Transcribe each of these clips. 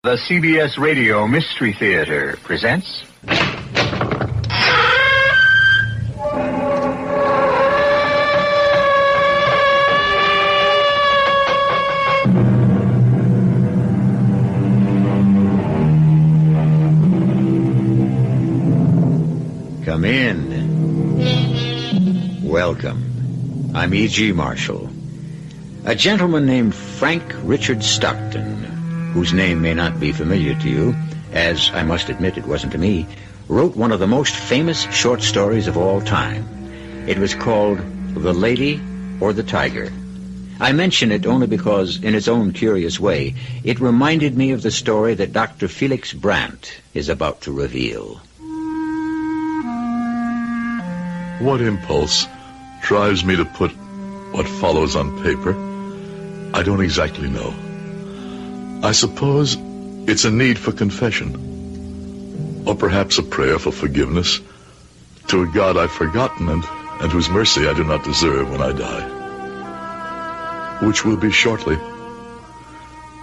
The CBS Radio Mystery Theater presents... Come in. Welcome. I'm E.G. Marshall. A gentleman named Frank Richard Stockton, whose name may not be familiar to you, as I must admit it wasn't to me, wrote one of the most famous short stories of all time. It was called The Lady or the Tiger. I mention it only because, in its own curious way, it reminded me of the story that Dr. Felix Brandt is about to reveal. What impulse drives me to put what follows on paper? I don't exactly know. I suppose it's a need for confession, or perhaps a prayer for forgiveness to a God I've forgotten and whose mercy I do not deserve when I die, which will be shortly.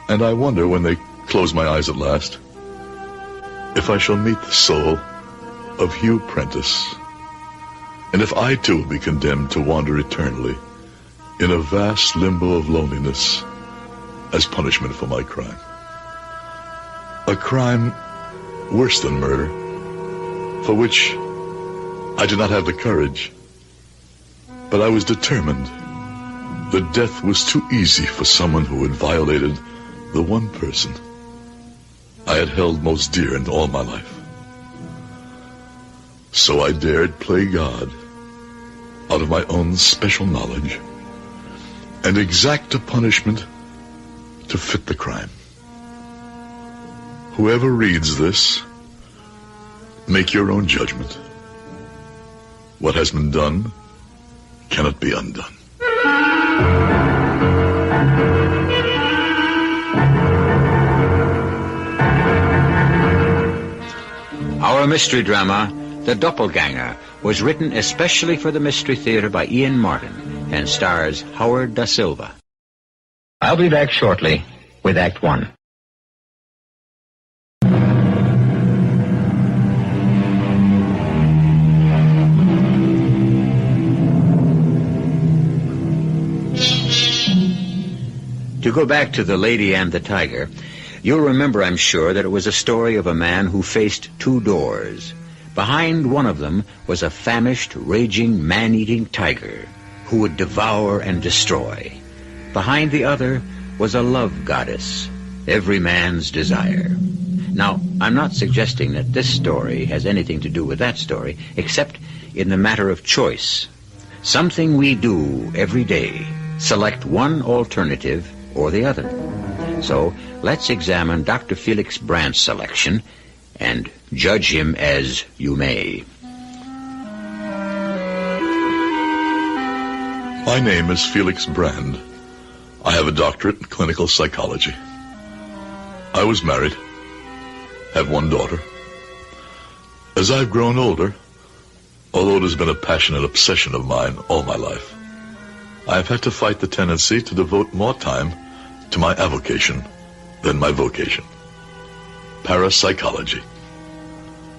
And I wonder, when they close my eyes at last, if I shall meet the soul of Hugh Prentice, and if I too will be condemned to wander eternally in a vast limbo of loneliness as punishment for my crime. A crime worse than murder, for which I did not have the courage, but I was determined. The death was too easy for someone who had violated the one person I had held most dear in all my life. So I dared play God out of my own special knowledge and exact a punishment to fit the crime. Whoever reads this, make your own judgment. What has been done cannot be undone. Our mystery drama, The Doppelganger, was written especially for the Mystery Theater by Ian Martin and stars Howard DaSilva. I'll be back shortly with Act One. To go back to The Lady and the Tiger, you'll remember, I'm sure, that it was a story of a man who faced two doors. Behind one of them was a famished, raging, man-eating tiger who would devour and destroy. Behind the other was a love goddess, every man's desire. Now, I'm not suggesting that this story has anything to do with that story, except in the matter of choice. Something we do every day, select one alternative or the other. So, let's examine Dr. Felix Brandt's selection and judge him as you may. My name is Felix Brand. I have a doctorate in clinical psychology. I was married, have one daughter. As I've grown older, although it has been a passionate obsession of mine all my life, I have had to fight the tendency to devote more time to my avocation than my vocation. Parapsychology.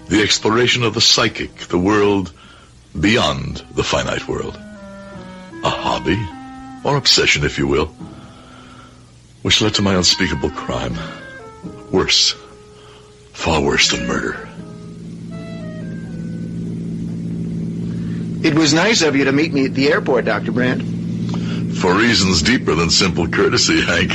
The exploration of the psychic, the world beyond the finite world. A hobby, or obsession if you will, which led to my unspeakable crime. Worse, far worse than murder. It was nice of you to meet me at the airport, Dr. Brandt. For reasons deeper than simple courtesy, Hank,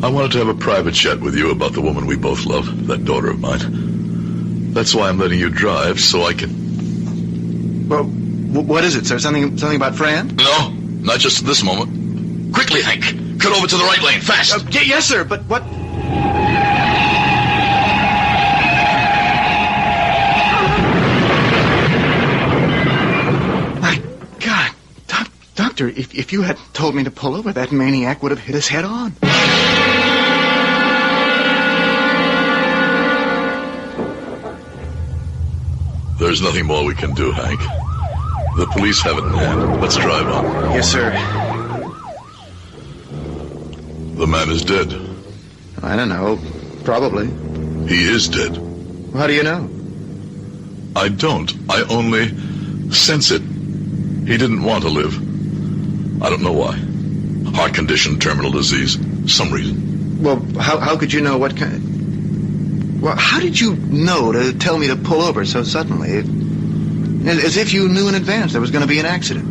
I wanted to have a private chat with you about the woman we both love, that daughter of mine. That's why I'm letting you drive, so I can... Well, what is it, sir? Something about Fran? No, not just at this moment. Quickly, Hank! Cut over to the right lane, fast! Yes, sir, but what... My God, Doctor, if you had told me to pull over, that maniac would have hit us head on. There's nothing more we can do, Hank. The police have it in hand. Let's drive on. Yes, sir. The man is dead. I don't know. Probably. He is dead. How do you know? I don't. I only sense it. He didn't want to live. I don't know why. Heart condition, terminal disease, some reason. Well, how could you know what kind... Well, how did you know to tell me to pull over so suddenly? As if you knew in advance there was going to be an accident.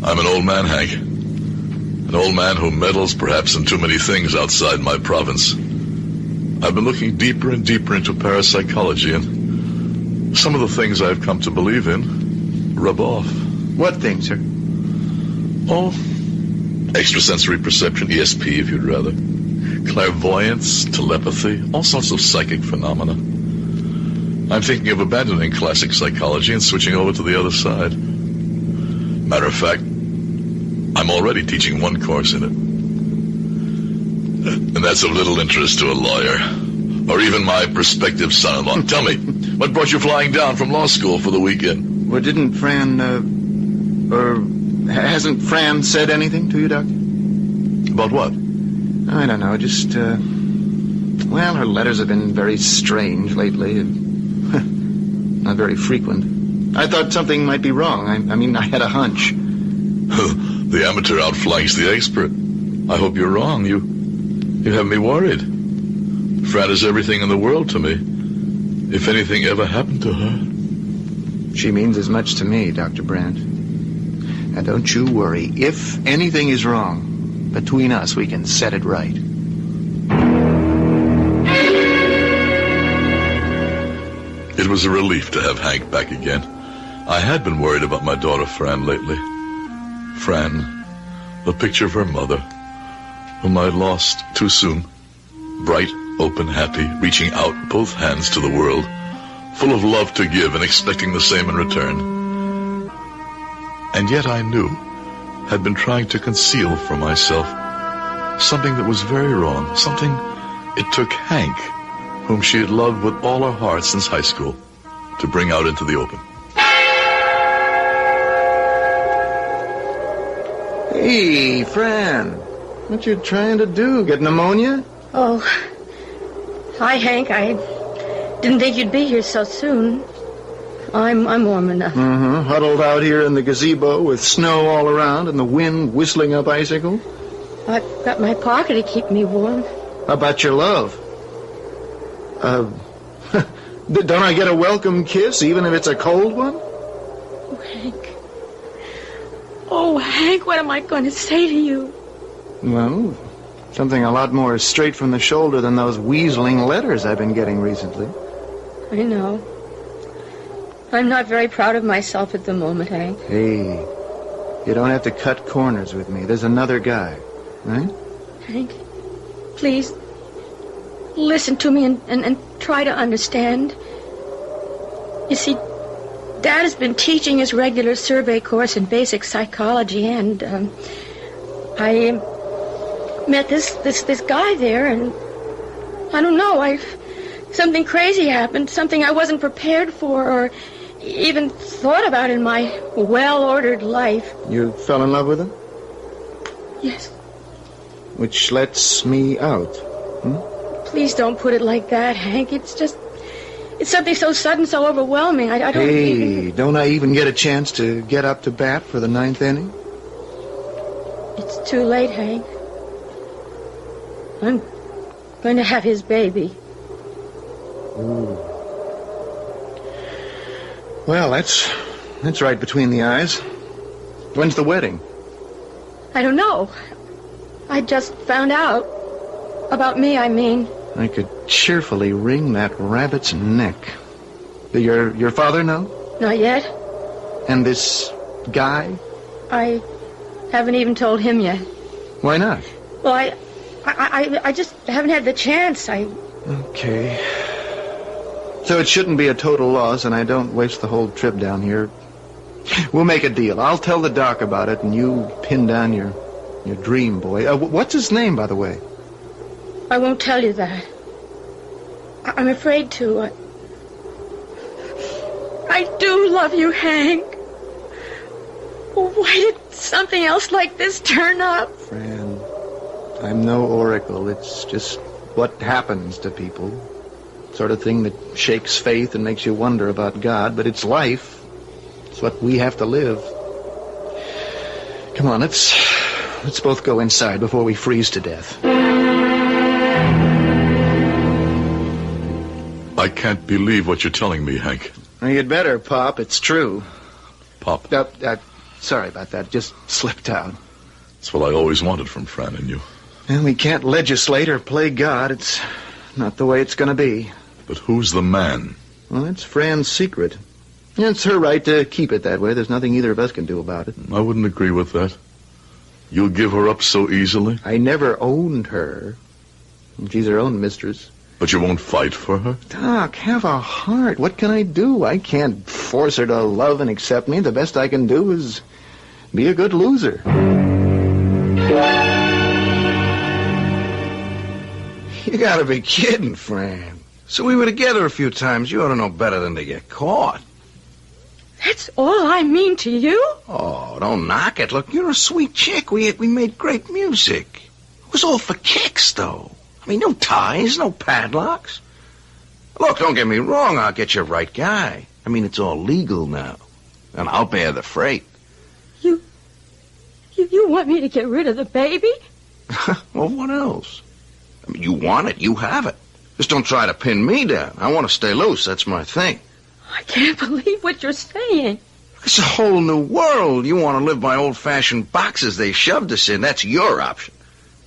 I'm an old man, Hank. An old man who meddles perhaps in too many things outside my province. I've been looking deeper and deeper into parapsychology, and some of the things I've come to believe in rub off. What things, sir? Oh, extrasensory perception, ESP if you'd rather. Clairvoyance, telepathy, all sorts of psychic phenomena. I'm thinking of abandoning classic psychology and switching over to the other side. Matter of fact, I'm already teaching one course in it. And that's of little interest to a lawyer, or even my prospective son-in-law. Tell me, what brought you flying down from law school for the weekend? Well, didn't Fran, hasn't Fran said anything to you, Doctor? About what? I don't know, just, well, her letters have been very strange lately. Not very frequent. I thought something might be wrong. I mean, I had a hunch. The amateur outflanks the expert. I hope you're wrong. You have me worried. Fran is everything in the world to me. If anything ever happened to her... She means as much to me, Dr. Brandt. Now, don't you worry. If anything is wrong, between us, we can set it right. It was a relief to have Hank back again. I had been worried about my daughter Fran lately. Fran, the picture of her mother, whom I had lost too soon. Bright, open, happy, reaching out both hands to the world, full of love to give and expecting the same in return. And yet I knew, had been trying to conceal from myself something that was very wrong, something it took Hank, whom she had loved with all her heart since high school, to bring out into the open. Hey, Fran, what you trying to do? Get pneumonia? Oh, hi, Hank. I didn't think you'd be here so soon. I'm warm enough. Huddled out here in the gazebo with snow all around and the wind whistling up icicles. I've got my parka to keep me warm. How about your love? Don't I get a welcome kiss, even if it's a cold one? Oh, Hank. Oh, Hank, what am I going to say to you? Well, something a lot more straight from the shoulder than those weaseling letters I've been getting recently. I know. I'm not very proud of myself at the moment, Hank. Hey, you don't have to cut corners with me. There's another guy, right? Hank, please, listen to me and try to understand. You see, Dad has been teaching his regular survey course in basic psychology, and I met this guy there, and I don't know, something crazy happened, something I wasn't prepared for or even thought about in my well-ordered life. You fell in love with him? Yes. Which lets me out. Please don't put it like that, Hank. It's something so sudden, so overwhelming. I don't... Hey, don't I even get a chance to get up to bat for the 9th inning? It's too late, Hank. I'm going to have his baby. Ooh. Well, that's right between the eyes. When's the wedding? I don't know. I just found out. About me, I mean. I could cheerfully wring that rabbit's neck. Your father know? Not yet. And this guy? I haven't even told him yet. Why not? Well, I just haven't had the chance. Okay. So it shouldn't be a total loss, and I don't waste the whole trip down here. We'll make a deal. I'll tell the doc about it, and you pin down your dream boy. What's his name, by the way? I won't tell you that. I'm afraid to. I do love you, Hank. Why did something else like this turn up? Fran, I'm no oracle. It's just what happens to people. Sort of thing that shakes faith and makes you wonder about God, but it's life. It's what we have to live. Come on, let's both go inside before we freeze to death. I can't believe what you're telling me, Hank. Well, you'd better, Pop. It's true. Pop. Sorry about that. Just slipped out. That's what I always wanted from Fran and you. And we can't legislate or play God. It's not the way it's going to be. But who's the man? Well, it's Fran's secret. It's her right to keep it that way. There's nothing either of us can do about it. I wouldn't agree with that. You'll give her up so easily? I never owned her. She's her own mistress. But you won't fight for her? Doc, have a heart. What can I do? I can't force her to love and accept me. The best I can do is be a good loser. You gotta be kidding, Fran. So we were together a few times. You ought to know better than to get caught. That's all I mean to you? Oh, don't knock it. Look, you're a sweet chick. We made great music. It was all for kicks, though. I mean, no ties, no padlocks. Look, don't get me wrong. I'll get you the right guy. I mean, it's all legal now. And I'll bear the freight. You want me to get rid of the baby? Well, what else? I mean, you want it, you have it. Just don't try to pin me down. I want to stay loose. That's my thing. I can't believe what you're saying. It's a whole new world. You want to live by old-fashioned boxes they shoved us in. That's your option.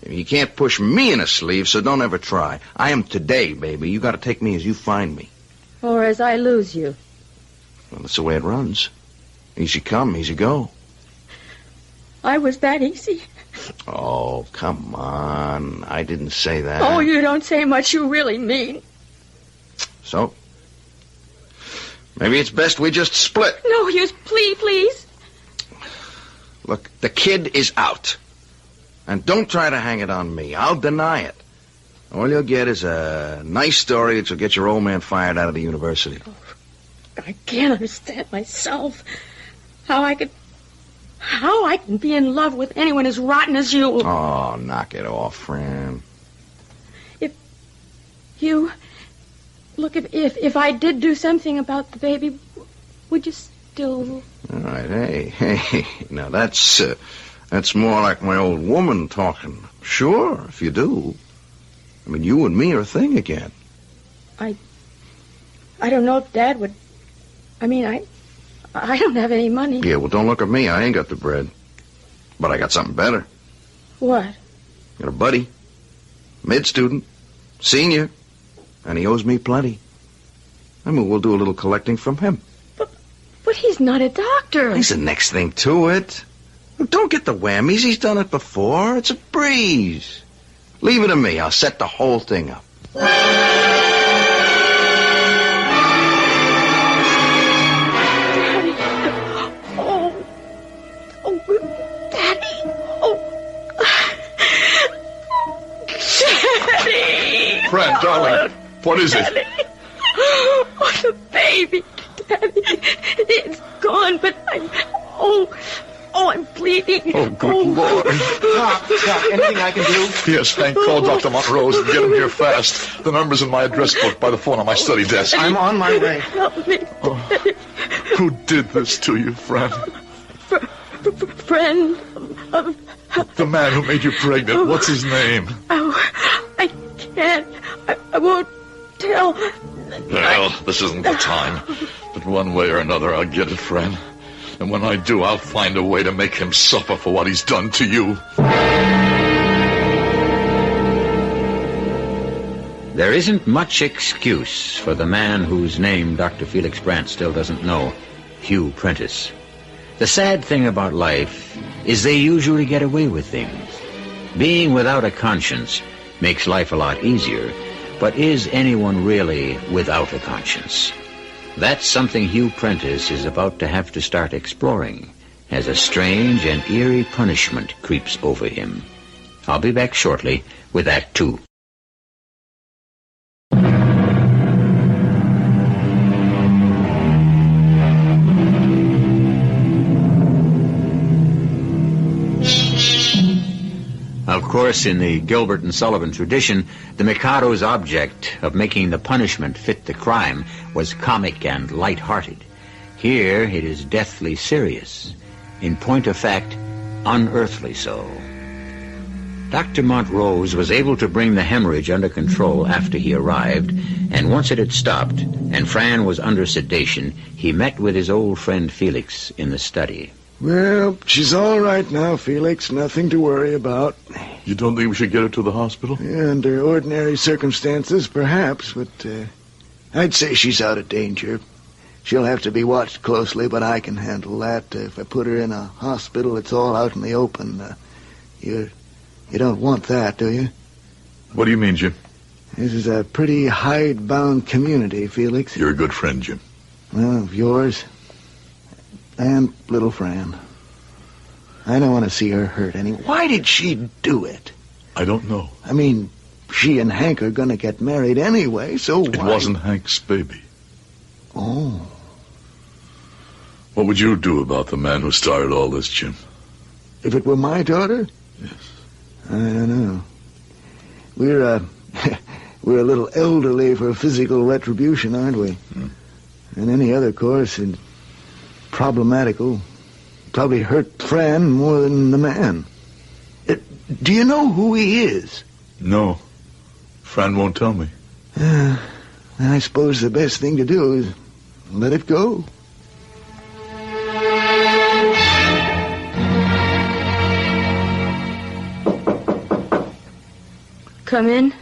You can't push me in a sleeve, so don't ever try. I am today, baby. You got to take me as you find me. Or as I lose you. Well, that's the way it runs. Easy come, easy go. I was that easy. Oh, come on. I didn't say that. Oh, you don't say much you really mean. So? Maybe it's best we just split. No, please. Look, the kid is out. And don't try to hang it on me. I'll deny it. All you'll get is a nice story that will get your old man fired out of the university. Oh, I can't understand myself. How I can be in love with anyone as rotten as you. Oh, knock it off, Fran. If I did do something about the baby, would you still... All right, hey. Now, that's more like my old woman talking. Sure, if you do. I mean, you and me are a thing again. I don't know if Dad would... I mean, I don't have any money. Yeah, well, don't look at me. I ain't got the bread. But I got something better. What? Got a buddy. Mid-student. Senior. And he owes me plenty. I mean, we'll do a little collecting from him. But he's not a doctor. He's the next thing to it. Don't get the whammies. He's done it before. It's a breeze. Leave it to me. I'll set the whole thing up. Fran, darling, what is it? Oh, the baby, Daddy. It's gone, but I'm bleeding. Oh, good Lord. Doc, anything I can do? Yes, Hank, call Dr. Montrose and get him here fast. The number's in my address book by the phone on my study desk. I'm on my way. Help me. Oh, who did this to you, Fran? Friend of... The man who made you pregnant. What's his name? I can't. I won't tell. Well, this isn't the time. But one way or another, I'll get it, Fran. And when I do, I'll find a way to make him suffer for what he's done to you. There isn't much excuse for the man whose name Dr. Felix Brandt still doesn't know, Hugh Prentice. The sad thing about life is they usually get away with things. Being without a conscience makes life a lot easier, but is anyone really without a conscience? That's something Hugh Prentice is about to have to start exploring as a strange and eerie punishment creeps over him. I'll be back shortly with Act 2. Of course, in the Gilbert and Sullivan tradition, the Mikado's object of making the punishment fit the crime was comic and light-hearted. Here it is deathly serious. In point of fact, unearthly so. Dr. Montrose was able to bring the hemorrhage under control after he arrived, and once it had stopped and Fran was under sedation, he met with his old friend Felix in the study. Well, she's all right now, Felix. Nothing to worry about. You don't think we should get her to the hospital? Yeah, under ordinary circumstances, perhaps, but I'd say she's out of danger. She'll have to be watched closely, but I can handle that. If I put her in a hospital, it's all out in the open. You don't want that, do you? What do you mean, Jim? This is a pretty hidebound community, Felix. You're a good friend, Jim. Well, of yours and little Fran. I don't want to see her hurt any. Why did she do it? I don't know. I mean, she and Hank are going to get married anyway, so why? It wasn't Hank's baby. Oh. What would you do about the man who started all this, Jim? If it were my daughter? Yes. I don't know. We're a little elderly for physical retribution, aren't we? In any other course, it's problematical. Probably hurt Fran more than the man. Do you know who he is? No. Fran won't tell me. I suppose the best thing to do is let it go. Come in.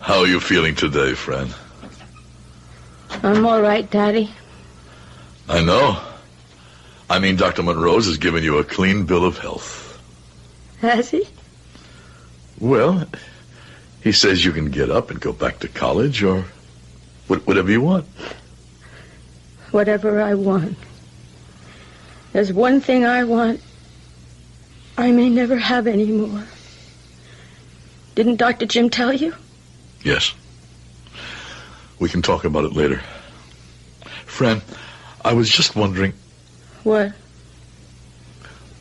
How are you feeling today, Fran? I'm all right, Daddy. I know. I mean, Dr. Montrose has given you a clean bill of health. Has he? Well, he says you can get up and go back to college or whatever you want. Whatever I want. There's one thing I want. I may never have any more. Didn't Dr. Jim tell you? Yes. We can talk about it later. Fran, I was just wondering... What?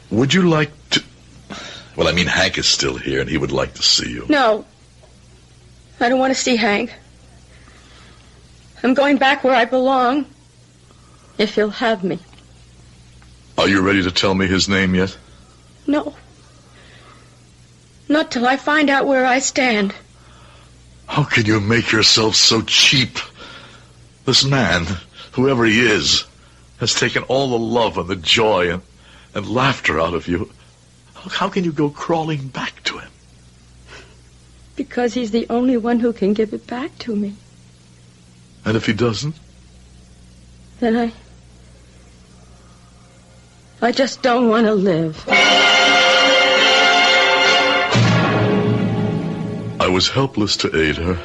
Would you like to... Well, I mean, Hank is still here, and he would like to see you. No. I don't want to see Hank. I'm going back where I belong. If he'll have me. Are you ready to tell me his name yet? No. Not till I find out where I stand. How can you make yourself so cheap? This man, whoever he is, has taken all the love and the joy and laughter out of you. How can you go crawling back to him? Because he's the only one who can give it back to me. And if he doesn't? Then I just don't want to live. I was helpless to aid her,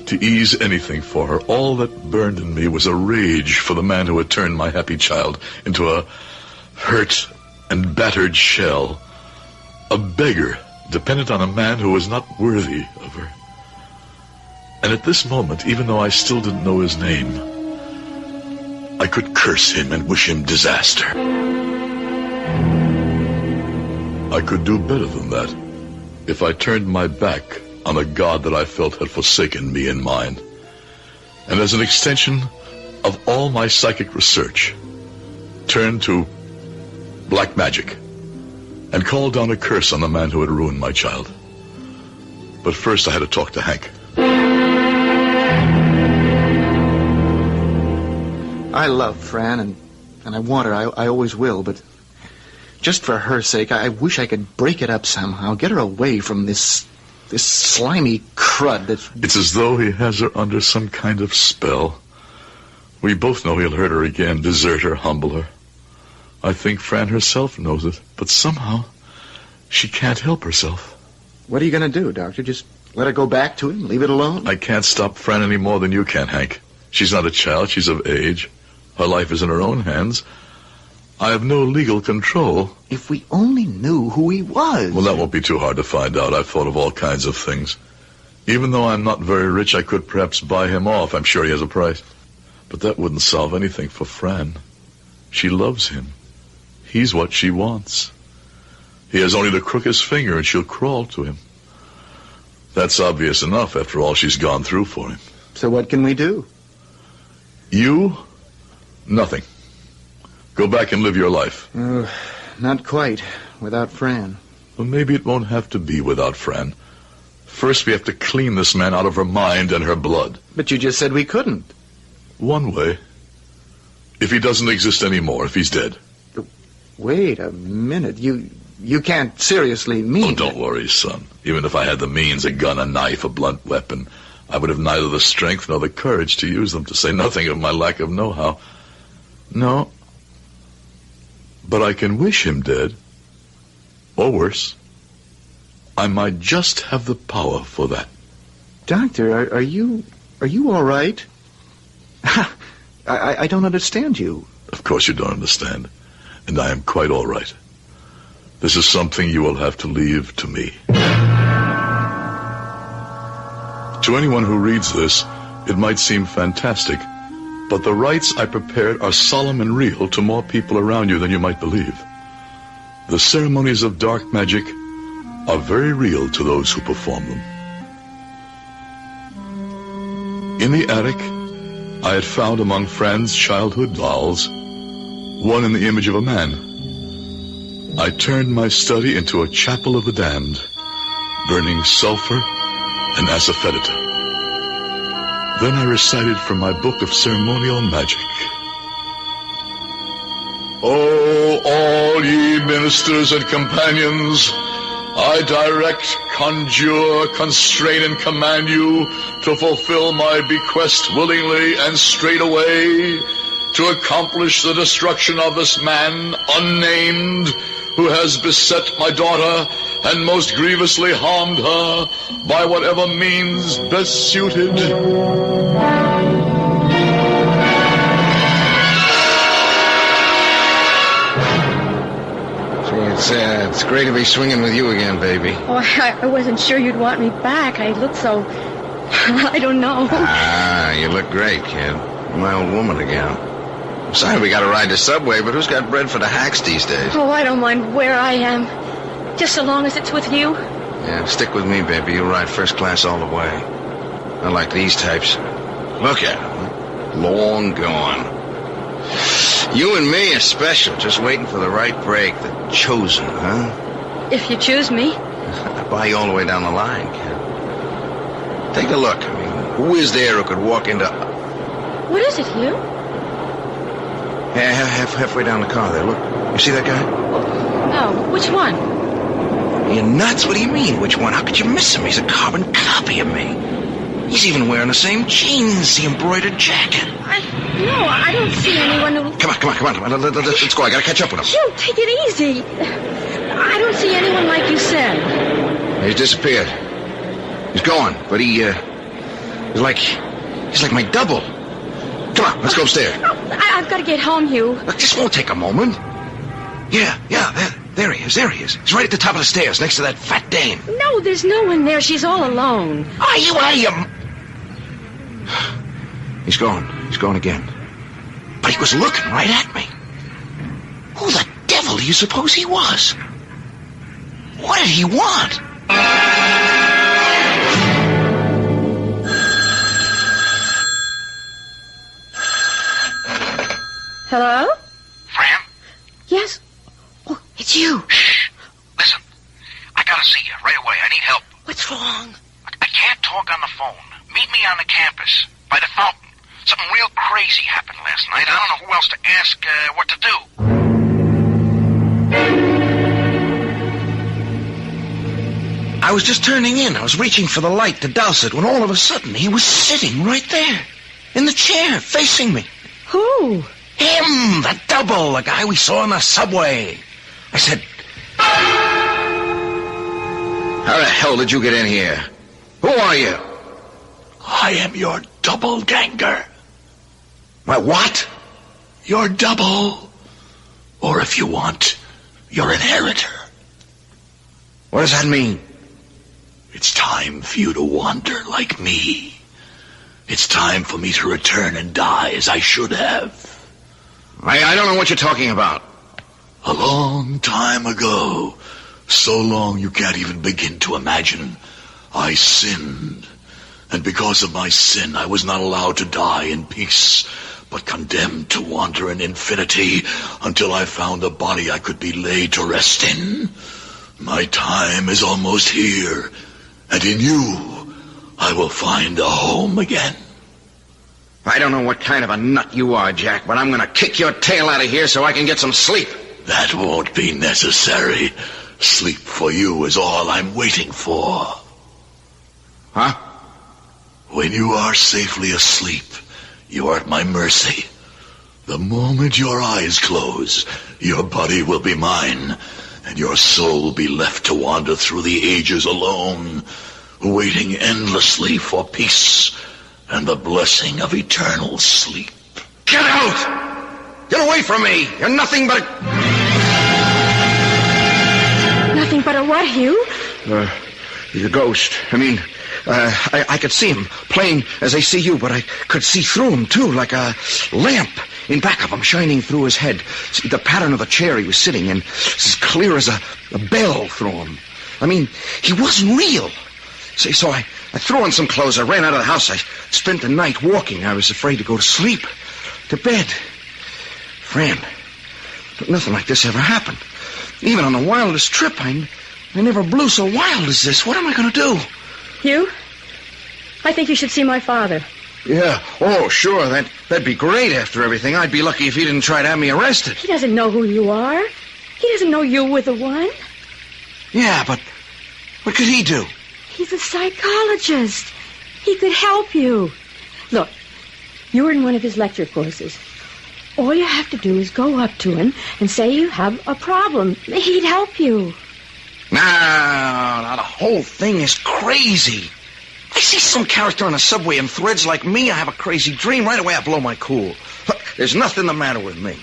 to ease anything for her. All that burned in me was a rage for the man who had turned my happy child into a hurt and battered shell, a beggar dependent on a man who was not worthy of her. And at this moment, even though I still didn't know his name, I could curse him and wish him disaster. I could do better than that if I turned my back on a God that I felt had forsaken me and mine. And as an extension of all my psychic research, turned to black magic and called down a curse on the man who had ruined my child. But first I had to talk to Hank. I love Fran, and I want her. I always will, but just for her sake, I wish I could break it up somehow, get her away from this slimy crud that's... It's as though he has her under some kind of spell. We both know he'll hurt her again, desert her, humble her. I think Fran herself knows it, but somehow she can't help herself. What are you going to do, Doctor? Just let her go back to him? Leave it alone? I can't stop Fran any more than you can, Hank. She's not a child. She's of age. Her life is in her own hands. I have no legal control. If we only knew who he was. Well, that won't be too hard to find out. I've thought of all kinds of things. Even though I'm not very rich, I could perhaps buy him off. I'm sure he has a price. But that wouldn't solve anything for Fran. She loves him. He's what she wants. He has only to crook his finger and she'll crawl to him. That's obvious enough after all she's gone through for him. So what can we do? You? Nothing. Go back and live your life. Not quite. Without Fran. Well, maybe it won't have to be without Fran. First, we have to clean this man out of her mind and her blood. But you just said we couldn't. One way. If he doesn't exist anymore, if he's dead. Wait a minute. You can't seriously mean... Oh, don't worry, son. Even if I had the means, a gun, a knife, a blunt weapon, I would have neither the strength nor the courage to use them, to say nothing of my lack of know-how. No. But I can wish him dead. Or worse. I might just have the power for that. Doctor, are you all right? I don't understand you. Of course you don't understand. And I am quite all right. This is something you will have to leave to me. To anyone who reads this, it might seem fantastic, but the rites I prepared are solemn and real to more people around you than you might believe. The ceremonies of dark magic are very real to those who perform them. In the attic, I had found among Fran's childhood dolls one in the image of a man. I turned my study into a chapel of the damned, burning sulfur and asafoetida. Then I recited from my book of ceremonial magic. O all ye ministers and companions, I direct, conjure, constrain, and command you to fulfill my bequest willingly and straightway, to accomplish the destruction of this man, unnamed, who has beset my daughter and most grievously harmed her by whatever means best suited. It's great to be swinging with you again, baby. Oh, I wasn't sure you'd want me back. I look so... I don't know. You look great, kid. You're my old woman again. I'm sorry we got to ride the subway, but who's got bread for the hacks these days? Oh, I don't mind where I am. Just so long as it's with you. Yeah, stick with me, baby. You'll ride first class all the way. Not like these types. Look at them. Long gone. You and me are special, just waiting for the right break, the chosen, huh? If you choose me. I'll buy you all the way down the line, kid. Take a look. I mean, who is there who could walk into... What is it, Hugh? Yeah, halfway down the car there, look. You see that guy? No, which one? You're nuts? What do you mean, which one? How could you miss him? He's a carbon copy of me. He's even wearing the same jeans, the embroidered jacket. No, I don't see anyone who... Come on. Let's go. I gotta catch up with him. Hugh, take it easy. I don't see anyone like you said. He's disappeared. He's gone, but he's like my double. Come on, let's go upstairs. I've got to get home, Hugh. Look, this won't take a moment. Yeah, there he is. He's right at the top of the stairs, next to that fat dame. No, there's no one there. She's all alone. Are you out of your... He's gone again. But he was looking right at me. Who the devil do you suppose he was? What did he want? Hello? Fran? Yes? Oh, it's you. Shh. Listen, I gotta see you right away. I need help. What's wrong? I can't talk on the phone. Meet me on the campus, by the fountain. Something real crazy happened last night. I don't know who else to ask what to do. I was just turning in. I was reaching for the light to douse it when all of a sudden he was sitting right there. In the chair, facing me. Who? Him, the double, the guy we saw in the subway. I said, how the hell did you get in here? Who are you? I am your Doppelganger. My what? Your double. Or if you want, your inheritor. What does that mean? It's time for you to wander like me. It's time for me to return and die as I should have. I don't know what you're talking about. A long time ago, So long you can't even begin to imagine. I sinned. And because of my sin, I was not allowed to die in peace, but condemned to wander in infinity until I found a body I could be laid to rest in. My time is almost here, and in you, I will find a home again. I don't know what kind of a nut you are, Jack, but I'm going to kick your tail out of here so I can get some sleep. That won't be necessary. Sleep for you is all I'm waiting for. Huh? When you are safely asleep, you are at my mercy. The moment your eyes close, your body will be mine, and your soul will be left to wander through the ages alone, waiting endlessly for peace and the blessing of eternal sleep. Get out! Get away from me! You're nothing but a... Nothing but a what, Hugh? He's a ghost. I could see him playing as I see you, but I could see through him, too, like a lamp in back of him, shining through his head. See, the pattern of the chair he was sitting in is as clear as a bell through him. He wasn't real. So I threw on some clothes. I ran out of the house. I spent the night walking. I was afraid to go to sleep, to bed. Fran, but nothing like this ever happened. Even on the wildest trip, I never blew so wild as this. What am I going to do? Hugh, I think you should see my father. Yeah. Oh, sure. That'd be great after everything. I'd be lucky if he didn't try to have me arrested. He doesn't know who you are. He doesn't know you were the one. Yeah, but what could he do? He's a psychologist. He could help you. Look, you're in one of his lecture courses. All you have to do is go up to him and say you have a problem. He'd help you. Now, the whole thing is crazy. I see some character on the subway and threads like me. I have a crazy dream. Right away, I blow my cool. Look, there's nothing the matter with me.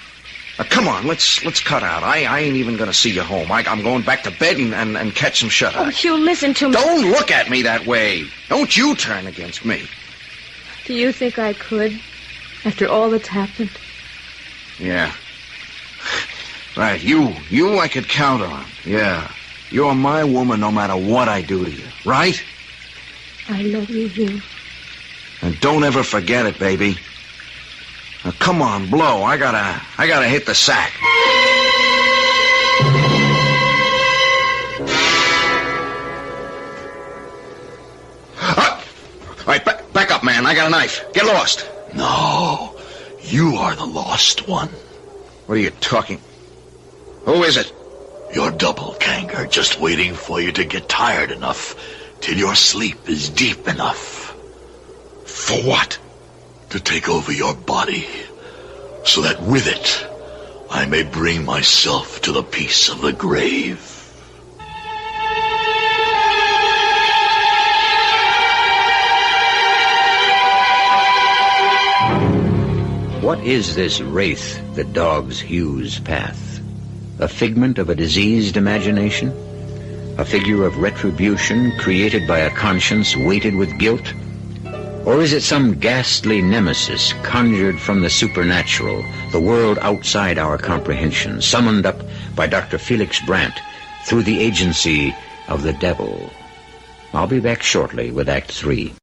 Now, come on, let's cut out. I ain't even going to see you home. I'm going back to bed and catch some shut-eye. Oh, Hugh, listen to me. Don't look at me that way. Don't you turn against me. Do you think I could, after all that's happened? Yeah. Right, you I could count on. Yeah. You're my woman no matter what I do to you, right? I love you, Hugh. And don't ever forget it, baby. Now, come on, blow. I gotta hit the sack. All right, back up, man. I got a knife. Get lost. No, you are the lost one. What are you talking? Who is it? Your Doppelganger, just waiting for you to get tired enough till your sleep is deep enough. For what? To take over your body, so that with it, I may bring myself to the peace of the grave. What is this wraith that dogs Hugh's path? A figment of a diseased imagination? A figure of retribution created by a conscience weighted with guilt? Or is it some ghastly nemesis conjured from the supernatural, the world outside our comprehension, summoned up by Dr. Felix Brandt through the agency of the devil? I'll be back shortly with Act 3.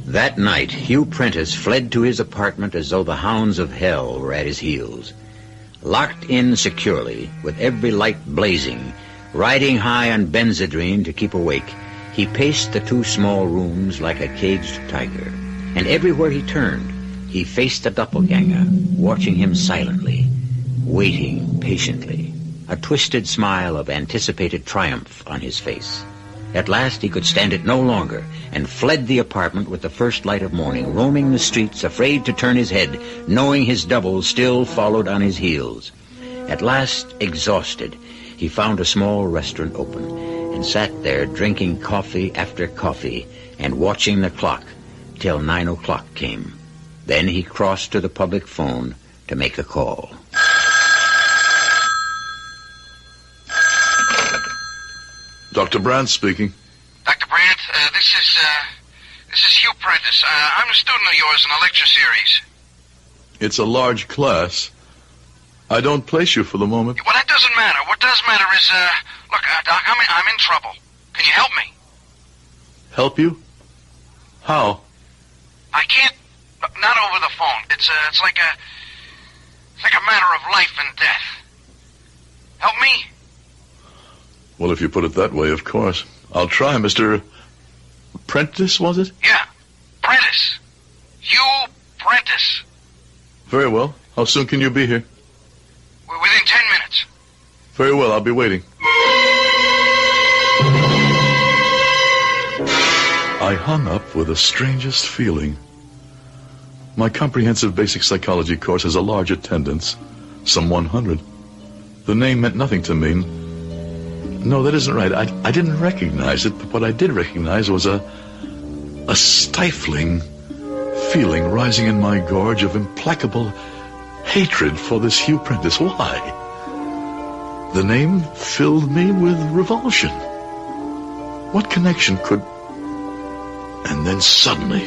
That night, Hugh Prentice fled to his apartment as though the hounds of hell were at his heels. Locked in securely, with every light blazing, riding high on Benzedrine to keep awake, he paced the two small rooms like a caged tiger. And everywhere he turned, he faced the Doppelganger, watching him silently, waiting patiently, a twisted smile of anticipated triumph on his face. At last he could stand it no longer, and fled the apartment with the first light of morning, roaming the streets, afraid to turn his head, knowing his double still followed on his heels. At last, exhausted, he found a small restaurant open, and sat there drinking coffee after coffee, and watching the clock till 9 o'clock came. Then he crossed to the public phone to make a call. Dr. Brandt speaking. Dr. Brandt, This is Hugh Prentice. I'm a student of yours in a lecture series. It's a large class. I don't place you for the moment. Well, that doesn't matter. What does matter is, look, Doc, I'm in trouble. Can you help me? Help you? How? I can't. Not over the phone. It's like a matter of life and death. Help me? Well, if you put it that way, of course. I'll try, Mr. Prentice, was it? Yeah, Prentice. Hugh Prentice. Very well. How soon can you be here? Within 10 minutes. Very well, I'll be waiting. I hung up with the strangest feeling. My comprehensive basic psychology course has a large attendance, some 100. The name meant nothing to me. No, that isn't right. I didn't recognize it, but what I did recognize was a stifling feeling rising in my gorge of implacable hatred for this Hugh Prentice. Why? The name filled me with revulsion. What connection could... And then suddenly...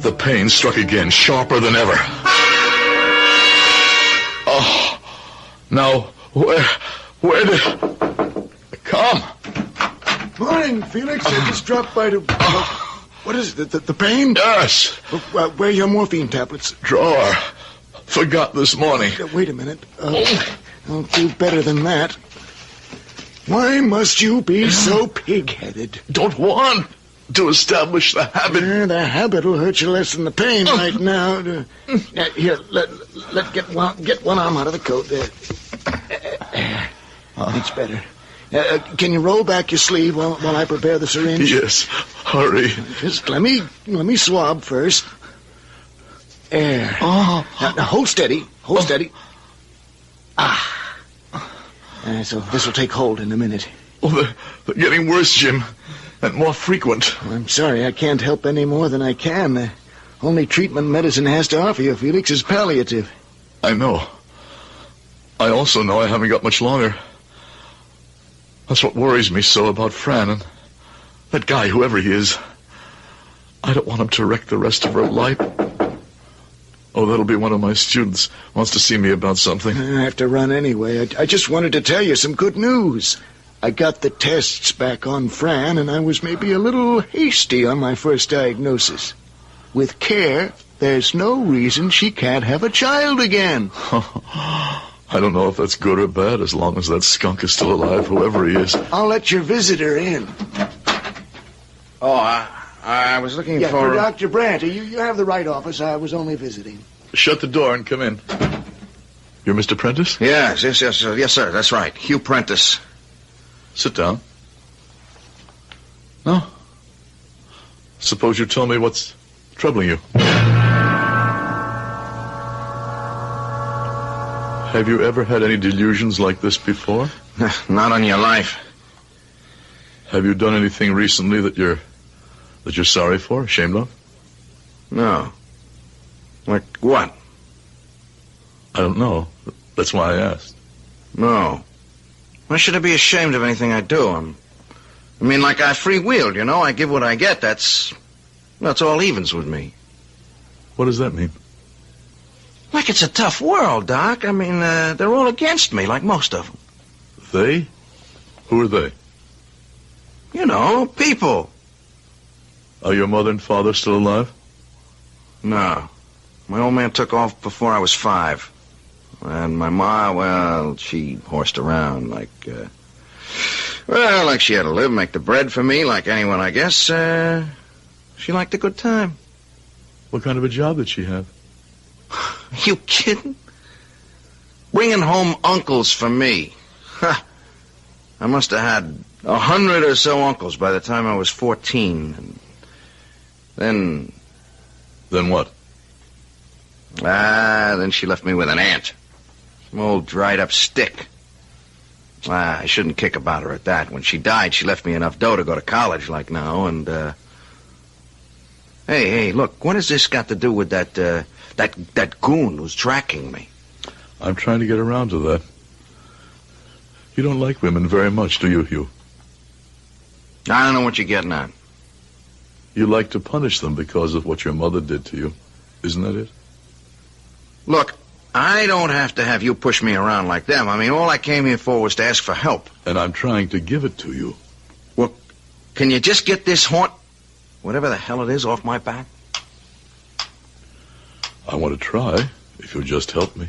the pain struck again, sharper than ever. Now, where did... Come. Morning, Felix. I just dropped by to... what is it, the pain? Yes. Where are your morphine tablets? Drawer. Forgot this morning. Wait a minute. I'll do better than that. Why must you be so pig-headed? Don't want to establish the habit. The habit will hurt you less than the pain right now. Here, let get one arm out of the coat there. That's better. Can you roll back your sleeve while I prepare the syringe? Yes, hurry. Just let me swab first. There. Now hold steady. Hold steady. So this will take hold in a minute. Oh, they're getting worse, Jim, and more frequent. I'm sorry, I can't help any more than I can. The only treatment medicine has to offer you, Felix, is palliative. I know. I also know I haven't got much longer. That's what worries me so about Fran and that guy, whoever he is. I don't want him to wreck the rest of her life. Oh, that'll be one of my students. Wants to see me about something. I have to run anyway. I just wanted to tell you some good news. I got the tests back on Fran, and I was maybe a little hasty on my first diagnosis. With care, there's no reason she can't have a child again. I don't know if that's good or bad, as long as that skunk is still alive, whoever he is. I'll let your visitor in. Oh, I was looking for Dr. Brandt. You have the right office. I was only visiting. Shut the door and come in. You're Mr. Prentice? Yes, sir. That's right. Hugh Prentice. Sit down. Now, suppose you tell me what's troubling you. Have you ever had any delusions like this before? Not on your life. Have you done anything recently that you're sorry for, ashamed of? No. Like what? I don't know. That's why I asked. No. Why should I be ashamed of anything I do? I mean, like I freewheeled, you know? I give what I get. That's all evens with me. What does that mean? Like it's a tough world, Doc. I mean, they're all against me, like most of them. They? Who are they? You know, people. Are your mother and father still alive? No. My old man took off before I was 5. And my ma, well, she horsed around like she had to live, make the bread for me, like anyone, I guess. She liked a good time. What kind of a job did she have? You kidding? Bringing home uncles for me. I must have had 100 or so uncles by the time I was 14. And then... Then what? Then she left me with an aunt. Some old dried-up stick. I shouldn't kick about her at that. When she died, she left me enough dough to go to college like now, and, Hey, look, what has this got to do with that goon who's tracking me? I'm trying to get around to that. You don't like women very much, do you, Hugh? I don't know what you're getting at. You like to punish them because of what your mother did to you. Isn't that it? Look, I don't have to have you push me around like them. I mean, all I came here for was to ask for help. And I'm trying to give it to you. Well, can you just get this whatever the hell it is, off my back? I want to try, if you'll just help me.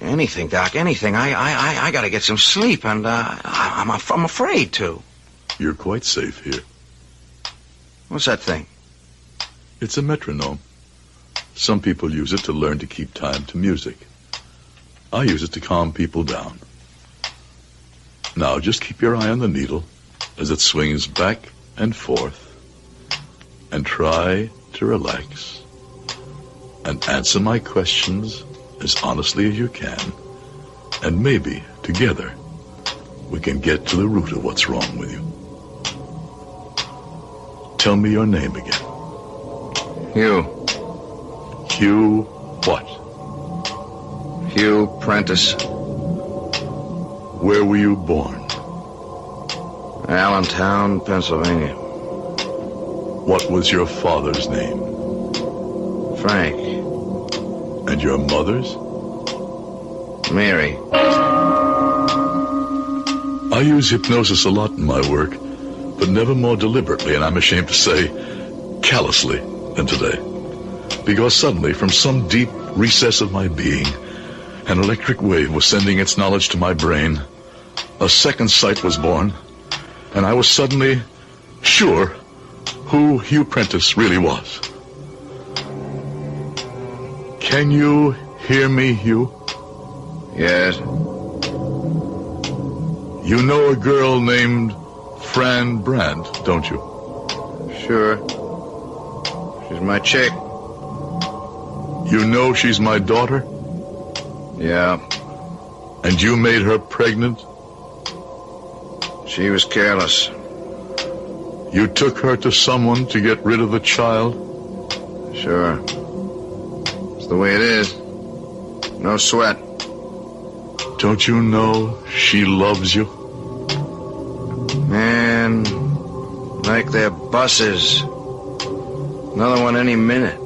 Anything, Doc, anything. I gotta get some sleep, and I'm afraid to. You're quite safe here. What's that thing? It's a metronome. Some people use it to learn to keep time to music. I use it to calm people down. Now, just keep your eye on the needle as it swings back and forth. And try to relax. And answer my questions as honestly as you can. And maybe, together, we can get to the root of what's wrong with you. Tell me your name again. Hugh. Hugh what? Hugh Prentice. Where were you born? Allentown, Pennsylvania. What was your father's name? Frank. And your mother's? Mary. I use hypnosis a lot in my work, but never more deliberately, and I'm ashamed to say, callously, than today. Because suddenly, from some deep recess of my being, an electric wave was sending its knowledge to my brain. A second sight was born, and I was suddenly sure who Hugh Prentice really was. Can you hear me, Hugh? Yes. You know a girl named Fran Brandt, don't you? Sure. She's my chick. You know she's my daughter? Yeah. And you made her pregnant? She was careless. You took her to someone to get rid of the child? Sure. It's the way it is. No sweat. Don't you know she loves you? Man, like they're buses. Another one any minute.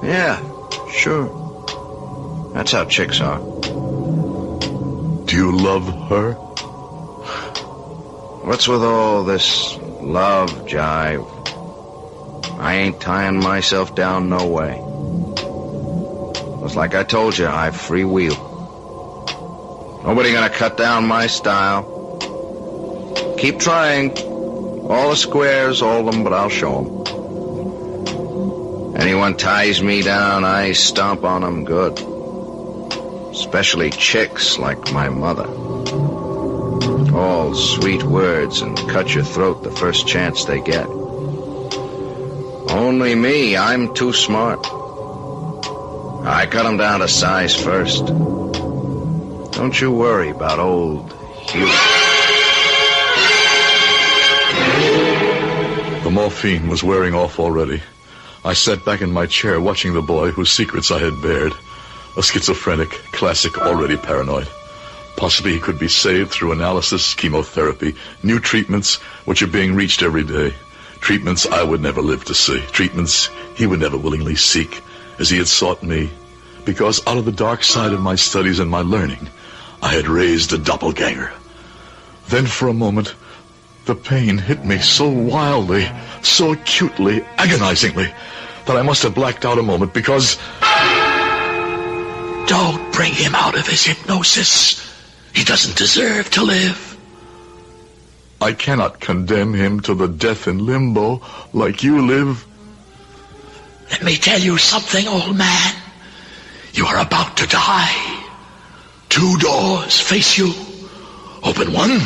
Yeah, sure. That's how chicks are. Do you love her? What's with all this love jive? I ain't tying myself down no way. It's like I told you, I've free will. Nobody gonna cut down my style. Keep trying. All the squares, all of them, but I'll show them. Anyone ties me down, I stomp on them good. Especially chicks like my mother. All sweet words and cut your throat the first chance they get. Only me, I'm too smart. I cut them down to size first. Don't you worry about old Hugh. The morphine was wearing off already. I sat back in my chair watching the boy whose secrets I had bared. A schizophrenic, classic, already paranoid. Possibly he could be saved through analysis, chemotherapy, new treatments which are being reached every day. Treatments I would never live to see. Treatments he would never willingly seek, as he had sought me. Because out of the dark side of my studies and my learning, I had raised a doppelganger. Then for a moment, the pain hit me so wildly, so acutely, agonizingly, that I must have blacked out a moment because... Don't bring him out of his hypnosis. He doesn't deserve to live. I cannot condemn him to the death in limbo like you live. Let me tell you something, old man. You are about to die. 2 doors face you. Open one,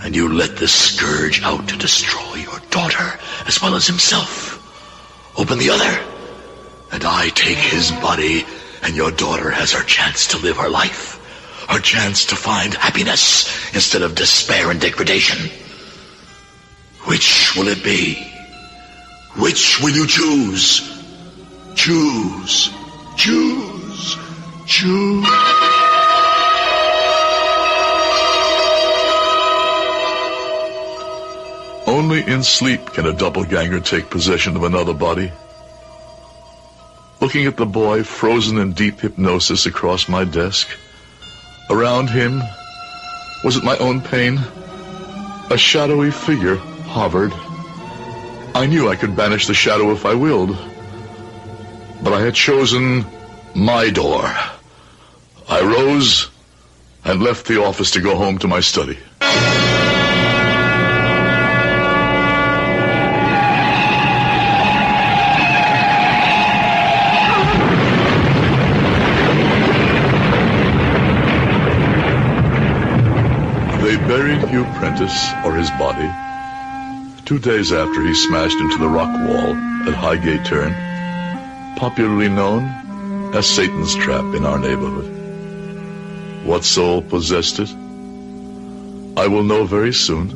and you let the scourge out to destroy your daughter as well as himself. Open the other, and I take his body, and your daughter has her chance to live her life. Her chance to find happiness instead of despair and degradation. Which will it be? Which will you choose? Choose. Choose. Choose. in sleep can a doppelganger take possession of another body. Looking at the boy frozen in deep hypnosis across my desk, around him, was it my own pain? A shadowy figure hovered. I knew I could banish the shadow if I willed. But I had chosen my door. I rose and left the office to go home to my study. They buried Hugh Prentice, or his body, 2 days after he smashed into the rock wall at Highgate Turn, popularly known as Satan's Trap in our neighborhood. What soul possessed it? I will know very soon.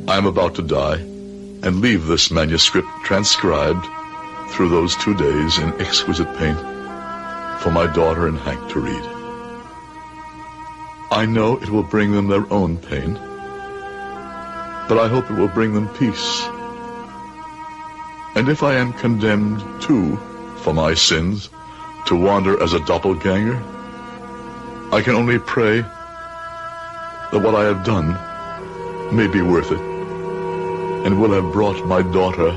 I am about to die and leave this manuscript transcribed through those 2 days in exquisite pain for my daughter and Hank to read. I know it will bring them their own pain, but I hope it will bring them peace. And if I am condemned, too, for my sins, to wander as a doppelganger, I can only pray that what I have done may be worth it and will have brought my daughter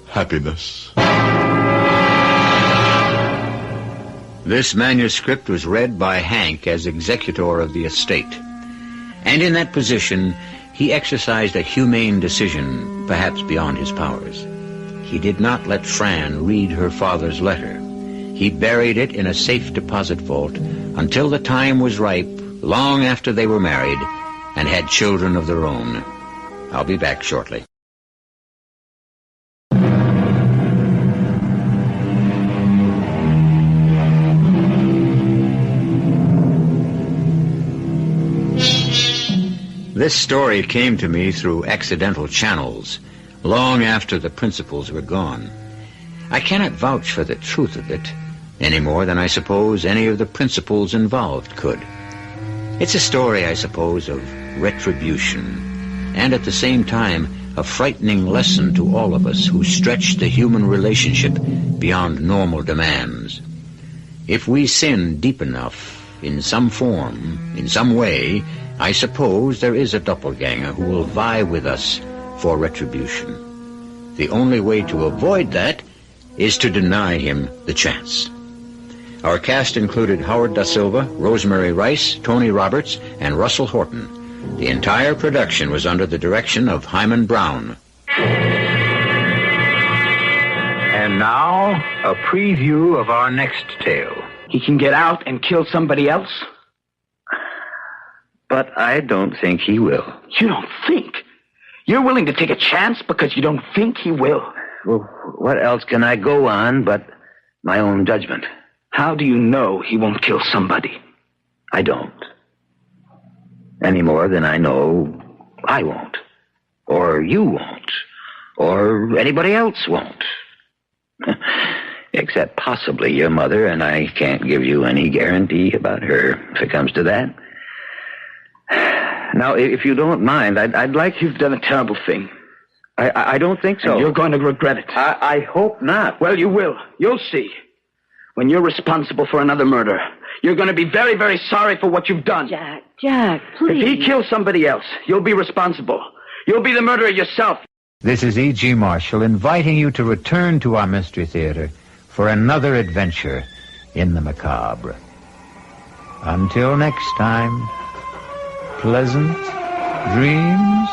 happiness. This manuscript was read by Hank as executor of the estate. And in that position, he exercised a humane decision, perhaps beyond his powers. He did not let Fran read her father's letter. He buried it in a safe deposit vault until the time was ripe, long after they were married and had children of their own. I'll be back shortly. This story came to me through accidental channels, long after the principals were gone. I cannot vouch for the truth of it, any more than I suppose any of the principals involved could. It's a story, I suppose, of retribution, and at the same time, a frightening lesson to all of us who stretch the human relationship beyond normal demands. If we sin deep enough, in some form, in some way, I suppose there is a doppelganger who will vie with us for retribution. The only way to avoid that is to deny him the chance. Our cast included Howard DaSilva, Rosemary Rice, Tony Roberts, and Russell Horton. The entire production was under the direction of Himan Brown. And now, a preview of our next tale. He can get out and kill somebody else? But I don't think he will. You don't think? You're willing to take a chance because you don't think he will? Well, what else can I go on but my own judgment? How do you know he won't kill somebody? I don't. Any more than I know I won't. Or you won't. Or anybody else won't. Except possibly your mother, and I can't give you any guarantee about her if it comes to that. Now, if you don't mind, I'd like... You've done a terrible thing. I don't think so. And you're going to regret it. I hope not. Well, you will. You'll see. When you're responsible for another murder, you're going to be very, very sorry for what you've done. Jack, please. If he kills somebody else, you'll be responsible. You'll be the murderer yourself. This is E.G. Marshall inviting you to return to our Mystery Theater for another adventure in the macabre. Until next time, pleasant dreams.